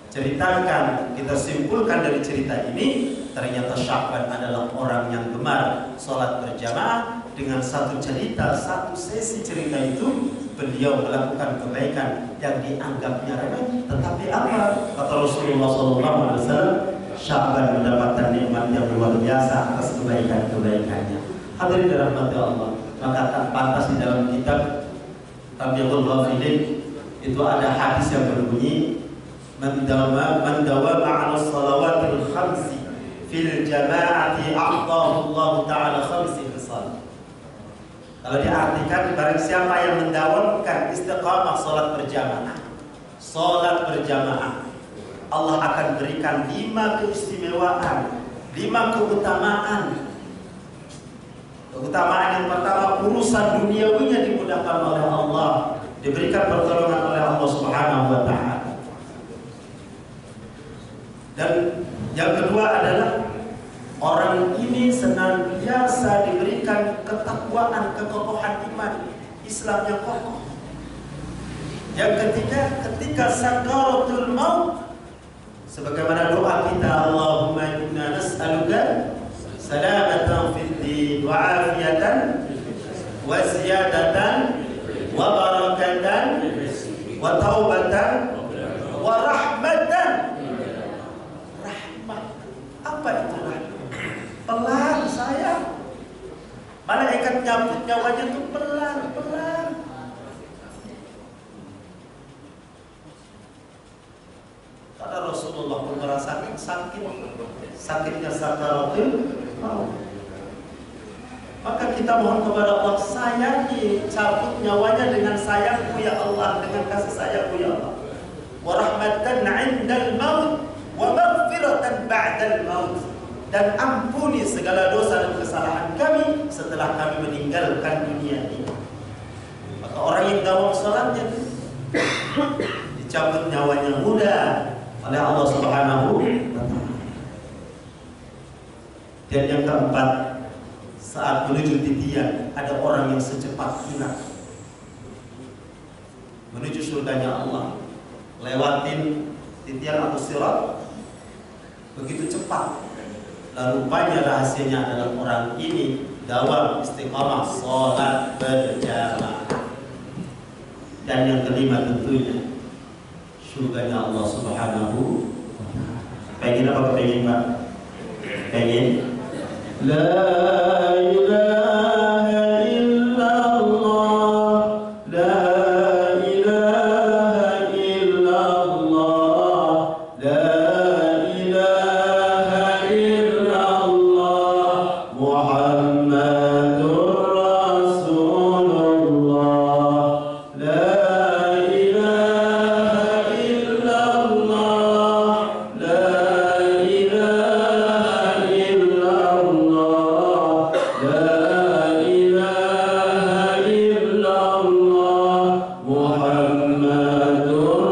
ceritakan, kita simpulkan dari cerita ini, ternyata Sya'ban adalah orang yang gemar sholat berjamaah. Dengan satu cerita, satu sesi cerita itu beliau melakukan kebaikan yang dianggapnya remeh. Tetapi apa kata Rasulullah SAW? Sya'ban mendapatkan nikmat yang luar biasa atas kebaikan-kebaikannya. Hadirin dirahmati Allah. Maka tak pantas di dalam kitab Tabi'ul Ghafilin itu ada hadis yang berbunyi, Man dawama 'ala shalawatil khamsi fil jama'ati a'tahu Allah Ta'ala khamsi khisal. Kalau diartikan, barang siapa yang mendawamkan istiqamah salat berjamaah, Allah akan berikan 5 keistimewaan, 5 keutamaan. Keutamaan yang pertama, urusan duniawinya dimudahkan oleh Allah, diberikan pertolongan oleh Allah Subhanahu wa taala. Dan yang kedua adalah orang ini senantiasa diberikan ketakwaan, kekokohan iman. Islamnya kokoh. Yang ketiga, ketika sakaratul maut, sebagaimana doa kita, Allahumma inna nas'aluka salamatan fid din wa afiyatan wa ziyadatan wa barakatan wa taubatan wa rahmatan. Rahmat. Apa itu rahmat? Pelan sayang. Malaikat nyabut nyawanya itu pelan-pelan. Karena Rasulullah pun merasakan sakitnya sakaratul maut. Maka kita mohon kepada Allah, sayangi, cabut nyawanya dengan sayangmu ya Allah, dengan kasih sayangmu ya Allah. Wa rahmatan 'indal maut wa maghfiratan ba'dal maut. Dan ampuni segala dosa dan kesalahan kami setelah kami meninggalkan dunia ini. Maka orang yang dawam salatnya dicabut nyawanya mudah oleh Allah Subhanahu wa ta'ala. Dan yang keempat, saat menuju titian, ada orang yang secepat kilat menuju surganya Allah, lewatin titian atau sirat begitu cepat. Lalu banyak rahasianya adalah orang ini dawam istiqamah sholat berjamaah. Dan yang kelima tentunya surganya Allah Subhanahu wa ta'ala. Pengen apa pengen Pak? Pengen la ilaha illallah, la ilaha illallah, la ilaha illallah, Muhammadur Rasulullah, la ilaha illallah, la ilaha illallah, la ilaha illallah, Muhammadur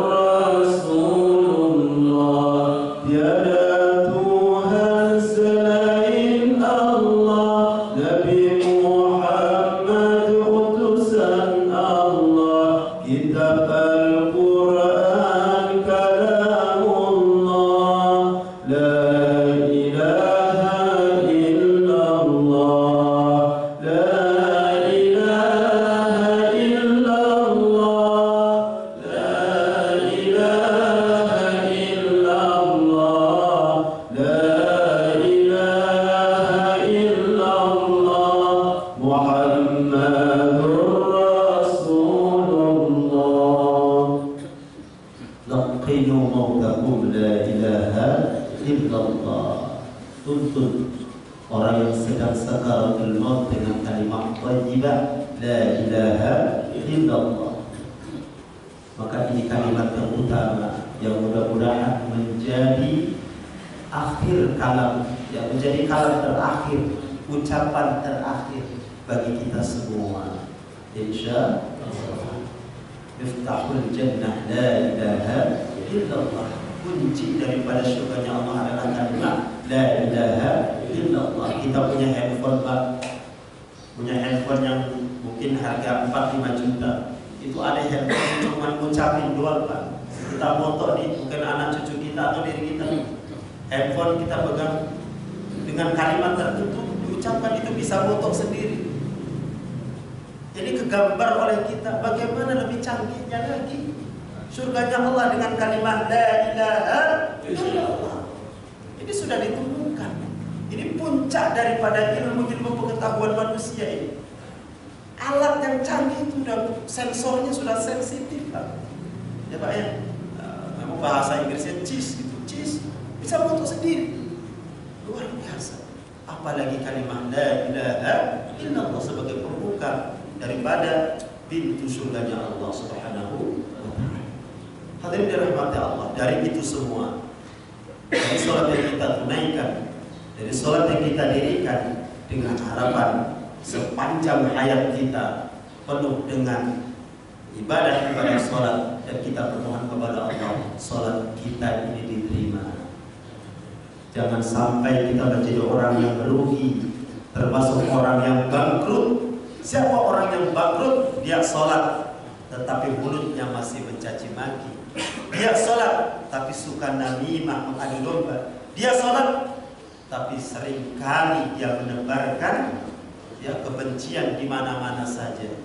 Rasulullah. Tiada Tuhan selain Allah, Nabi Muhammad utusan Allah, kitab Al-Quran kalamullah, la ilaha illallah, la ilaha illallah, la ilaha illallah, la ilaha illallah, Muhammadur Rasulullah. Laqinu mautakum la ilaha illallah. Tuntun orang yang sedang sakaratul maut dengan kalimat thayyibah la ilaha illallah. Maka ini kalimat yang utama yang mudah-mudahan menjadi akhir kalam, yang menjadi kalam terakhir, ucapan terakhir bagi kita semua. Insya Allah. Miftahul jannah la ilaha illallah. Kunci daripada syurganya Allah adalah kalimat la ilaha illallah. Kita punya handphone Pak, punya handphone yang mungkin harga 4-5 juta. Itu ada handphone yang cuma ngucapin doang Pak. Kita foto nih, bukan anak cucu kita atau diri kita. Handphone kita pegang dengan kalimat tertentu diucapkan, itu bisa foto sendiri. Jadi kegambar oleh kita bagaimana lebih canggihnya lagi surganya Allah dengan kalimat la ilaha illallah. Ini sudah ditemukan. Ini puncak daripada ilmu pengetahuan manusia ini. Alat yang canggih itu sudah, sensornya sudah sensitif Pak. Ya Pak ya. Memang bahasa Inggrisnya cheese gitu. Cheese bisa foto sendiri. Luar biasa. Apalagi kalimat la ilaha illallah sebagai pembuka daripada pintu surganya Allah Subhanahu wa ta'ala. Hadirin dirahmati Allah, dari itu semua, dari sholat yang kita tunaikan, dari sholat yang kita dirikan dengan harapan sepanjang hayat kita penuh dengan ibadah sholat, dan kita berdoa kepada Allah sholat kita ini diterima. Jangan sampai kita menjadi orang yang merugi, termasuk orang yang bangkrut Siapa orang yang bangkrut? Dia sholat tetapi mulutnya masih mencaci maki. Dia sholat tapi suka namimah, mengadu domba. Dia sholat tapi seringkali dia menebarkan kebencian di mana-mana saja.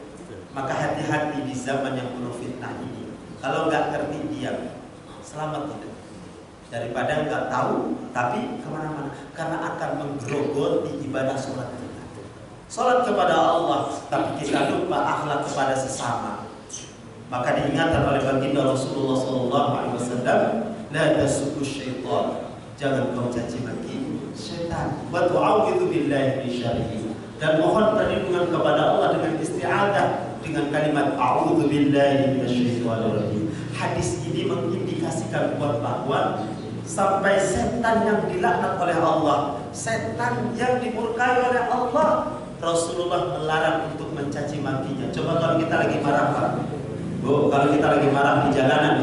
Maka hati-hati di zaman yang penuh fitnah ini. Kalau nggak ngerti diam, selamat tidak. Daripada nggak tahu tapi kemana-mana, karena akan menggerogoti ibadah sholat kita. Sholat kepada Allah tapi kita lupa akhlak kepada sesama. Maka diingatkan oleh baginda Rasulullah SAW, la tasubbu syaitan, jangan kau caci maki syaitan. Wa tu'awwidhu billahi min syarrihi, dan mohon perlindungan kepada Allah dengan isti'adzah dengan kalimat a'udzu billahi minasyaitonir rajim. Hadis ini mengindikasikan bahwa sampai setan yang dilaknat oleh Allah, setan yang dimurkai oleh Allah, Rasulullah melarang untuk mencaci makinya. Coba kalau kita lagi marah, Pak. Bu, kalau kita lagi marah di jalanan,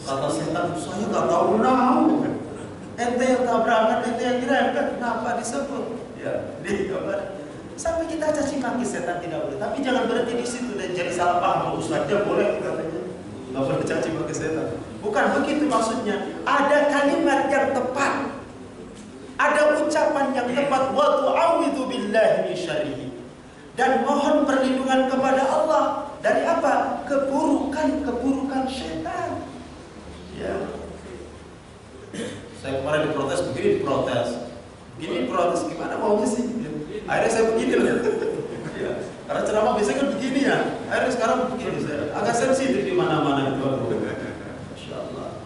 kata setan, saya nggak tahu nahu. Ente yang tabrakan, ente yang dirempet, kenapa disebut? Ya, sampai kita caci maki setan tidak boleh. Tapi jangan berhenti di situ dan jadi salah paham. Ustaznya boleh katanya, nggak boleh caci maki setan. Bukan begitu maksudnya. Ada kalimat yang tepat. Ada ucapan yang tepat, wa tu'awwidhu billahi min syarrihi, dan mohon perlindungan kepada Allah dari apa? Keburukan syaitan. Ya. Saya kemarin diprotes begini, diprotes gimana maunya sih? Akhirnya saya begini loh. Ya. Karena ceramah biasanya kan begini ya. Akhirnya sekarang begini, saya agak sensitif di mana-mana itu. Masya Allah.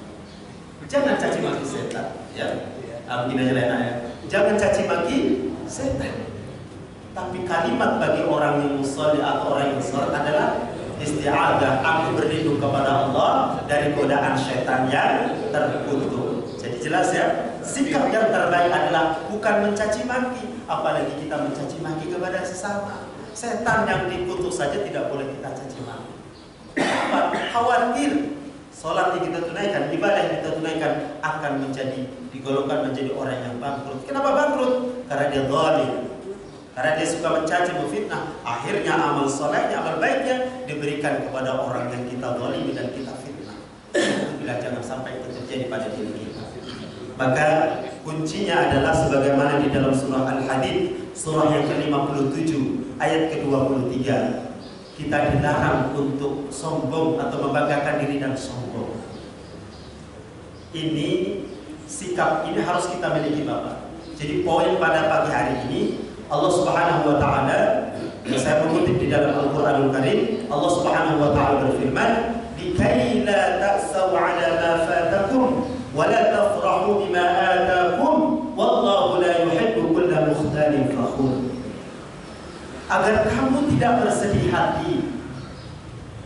Jangan caci maki setan, ya. Begini aja lain ayat. Jangan caci maki setan. Tapi kalimat bagi orang yang musolli atau orang yang sholat adalah isti'adzah. Aku berlindung kepada Allah dari godaan syaitan yang terkutuk. Jadi jelas ya, sikap yang terbaik adalah bukan mencaci maki, apalagi kita mencaci maki kepada sesama. Setan yang dikutuk saja tidak boleh kita caci maki. Khawatir sholat yang kita tunaikan, ibadah yang kita tunaikan akan digolongkan menjadi orang yang bangkrut. Kenapa bangkrut? Karena dia zalim, karena dia suka mencaci, memfitnah. Akhirnya amal solehnya, amal baiknya diberikan kepada orang yang kita zalimi dan kita fitnah. Bila jangan sampai itu terjadi pada diri kita. Maka kuncinya adalah sebagaimana di dalam surah Al-Hadid, surah yang ke-57 ayat ke-23. Kita dilarang untuk sombong atau membanggakan diri dan sombong. Ini sikap ini harus kita miliki, Bapak. Jadi poin pada pagi hari ini, Allah Subhanahu wa taala, saya mengutip di dalam Al-Qur'anul Karim, Allah Subhanahu wa taala berfirman, "Likai la ta'sau 'ala ma fatakum wa la tafrahu bima atakum, wallahu la yuhibbu kulla mukhtalin fakhur." Agar kamu tidak bersedih hati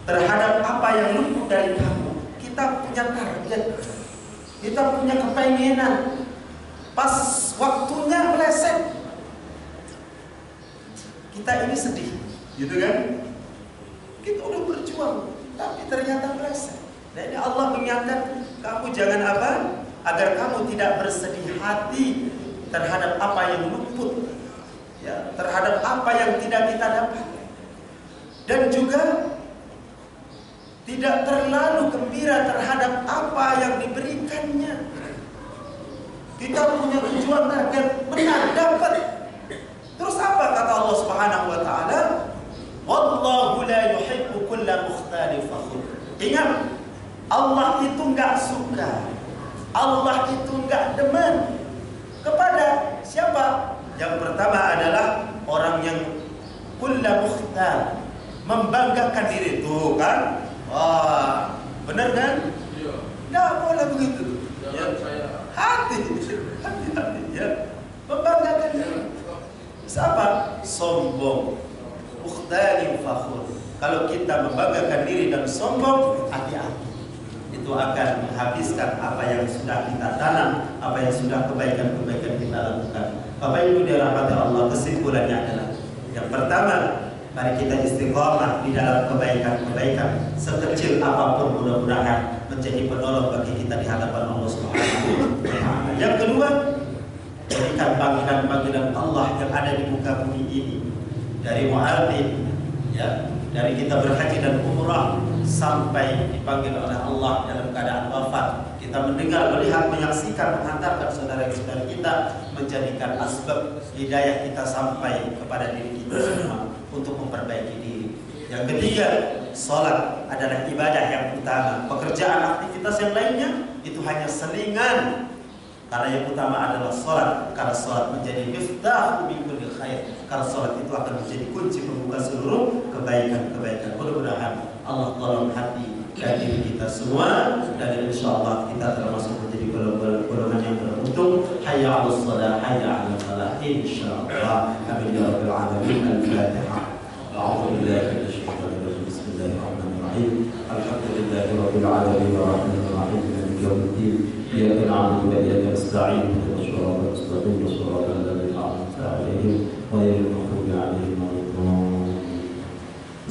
terhadap apa yang luput dari kamu. Kita punya target, kita punya kepengenan, pas waktunya meleset, kita ini sedih, gitu kan? Kita udah berjuang, tapi ternyata meleset. Nah ini Allah mengingatkan kamu jangan apa? Agar kamu tidak bersedih hati terhadap apa yang luput, ya, terhadap apa yang tidak kita dapat, dan juga tidak terlalu gembira terhadap apa yang diberikannya. Kita punya tujuan, target, menang, dapat. Terus apa kata Allah Subhanahu wa taala? Wallahu la yuhibbu kulla mukhtalin fakhur. Ingat, Allah itu enggak suka, Allah itu enggak demen kepada siapa? Yang pertama adalah orang yang kulla mukhtal, membanggakan diri. Tuh kan? Wah, benar kan? Iya. Nggak boleh begitu. Ya. Hati, ya. Membanggakan diri. Siapa? Sombong. Mukhtalin fakhur. Kalau kita membanggakan diri dan sombong, hati-hati. Itu akan menghabiskan apa yang sudah kita tanam, apa yang sudah kebaikan-kebaikan kita lakukan. Bapak Ibu dirahmati Allah, kesimpulannya adalah yang pertama, mari kita istiqomah di dalam kebaikan-kebaikan, sekecil apapun mudah-mudahan menjadi penolong bagi kita di hadapan Allah Subhanahu wa taala. Yang kedua, jadikan panggilan-panggilan Allah yang ada di muka bumi ini dari mu'adzin, ya, dari kita berhaji dan umrah sampai dipanggil oleh Allah dalam keadaan wafat, kita mendengar, melihat, menyaksikan, menghantarkan saudara-saudara kita, menjadikan asbab hidayah kita sampai kepada diri kita semua untuk memperbaiki diri. Yang ketiga, sholat adalah ibadah yang utama. Pekerjaan, aktivitas yang lainnya itu hanya selingan. Karena yang utama adalah sholat. Karena sholat menjadi miftah min kulli khair. Karena sholat itu akan menjadi kunci pembuka seluruh kebaikan-kebaikan. Mudah-mudahan Allah tolong hati dan diri kita semua, dan insya Allah kita termasuk menjadi golongan yang beruntung. Hayya 'alas shalah, hayya 'alal falah. Insya Allah. Amin ya rabbal alamin. Al-Fatihah. A'udzu billahi minasy syaithanir rajim. Bismillahirrahmanirrahim. Alhamdulillahi rabbil alamin arrahmanir rahim maliki yaumiddin. إياك نعبد وإياك نستعين اهدنا الصراط المستقيم صراط الذين أنعمت عليهم غير المغضوب عليهم ولا الضالين.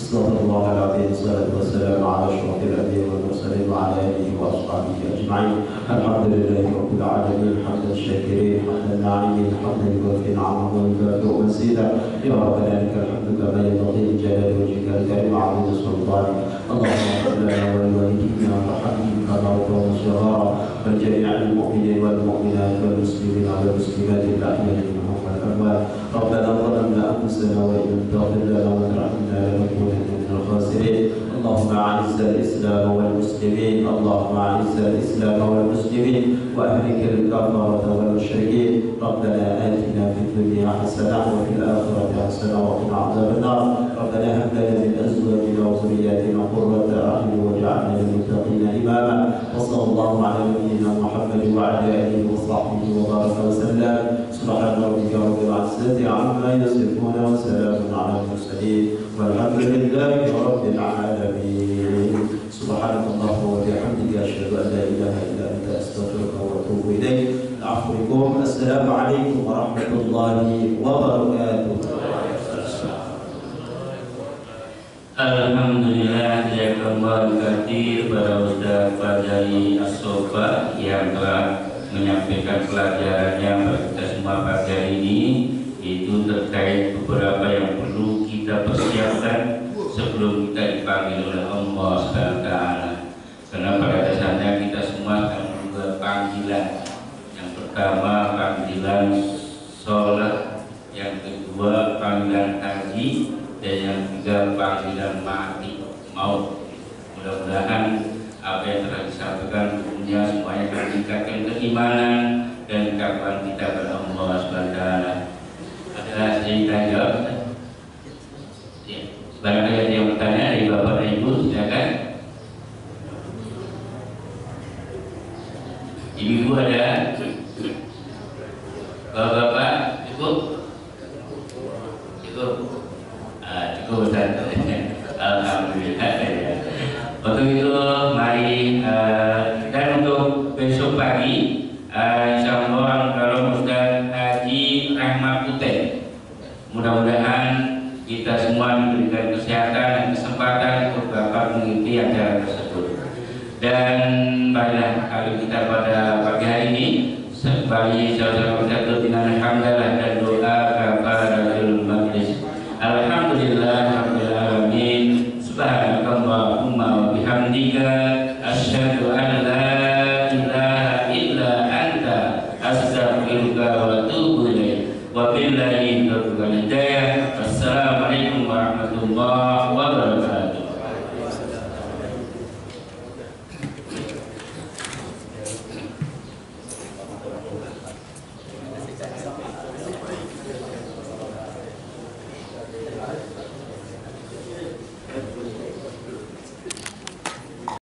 استغفر الله العظيم والصلاة والسلام على أشرف الأنبياء والمرسلين وعلى آله وأصحابه أجمعين. الحمد لله رب العالمين حمد الشاكرين حمد الناعمين حمد يوافي نعمه ويكافئ مزيدا. يا ربنا لك الحمد كما ينبغي لجلال وجهك الكريم وعظيم سلطانك. اللهم اغفر لنا ولوالدينا وارحمهم كما ربونا صغارا ولجميع المؤمنين والمؤمنات والمسلمين والمسلمات الأحياء منهم والأموات. ربنا ظلمنا أنفسنا وإن لم تغفر لنا وترحمنا لنكونن من الخاسرين. اللهم أعز الإسلام والمسلمين اللهم أعز الإسلام والمسلمين وأهلك الكفرة والمشركين. ربنا آتنا في الدنيا حسنة وفي الآخرة حسنة وقنا عذاب النار. ربنا هب لنا من أزواجنا وذرياتنا قرة أعين واجعلنا للمتقين إماما. وصلى الله على نبينا محمد وعلى آله وصحبه وبارك وسلم. سبحان ربك رب العزة عما يصفون وسلام على المرسلين والحمد لله رب العالمين. سبحانك اللهم وبحمدك أشهد أن لا إله إلا أنت أستغفرك وأتوب إليك. العفو بكم. السلام عليكم ورحمة الله وبركاته. Alhamdulillah, jazakallahu khairan kepada Ustaz Fadli As-Sofa yang telah menyampaikan pelajarannya pada kita semua pada hari ini. Itu terkait beberapa yang perlu kita persiapkan sebelum kita dipanggil oleh Allah SWT. Karena pada dasarnya kita semua akan membuat panggilan. Yang pertama panggilan sholat, yang kedua panggilan haji, dan yang ketiga panggilan mati maut. Mudah-mudahan apa yang telah disampaikan umumnya semuanya akan meningkatkan keimanan dan ketakwaan kita kepada Allah SWT. Ada cerita jawab? Ya. Barangkali ada yang bertanya dari Bapak dan Ibu, silakan. Ibu ada? Bapak, Ibu? Cukup. Cukup Ustaz. Alhamdulillah. Untuk itu mari dan untuk besok pagi insya Allah kalau Ustaz Haji Rahmat Putih, mudah-mudahan kita semua diberikan kesehatan dan kesempatan untuk dapat mengikuti acara tersebut. Dan baiklah kalau kita pada pagi hari ini sebagai saudara kita dengan alhamdulillah dan doa kafaratul majlis. Alhamdulillahirabbil alamin. Subhanakallahumma wa bihamdika asyhadu an la ilaha illa anta astaghfiruka wa atubu ilaik. Wa billahi taufiq wal hidayah. Assalamualaikum warahmatullahi wabarakatuh.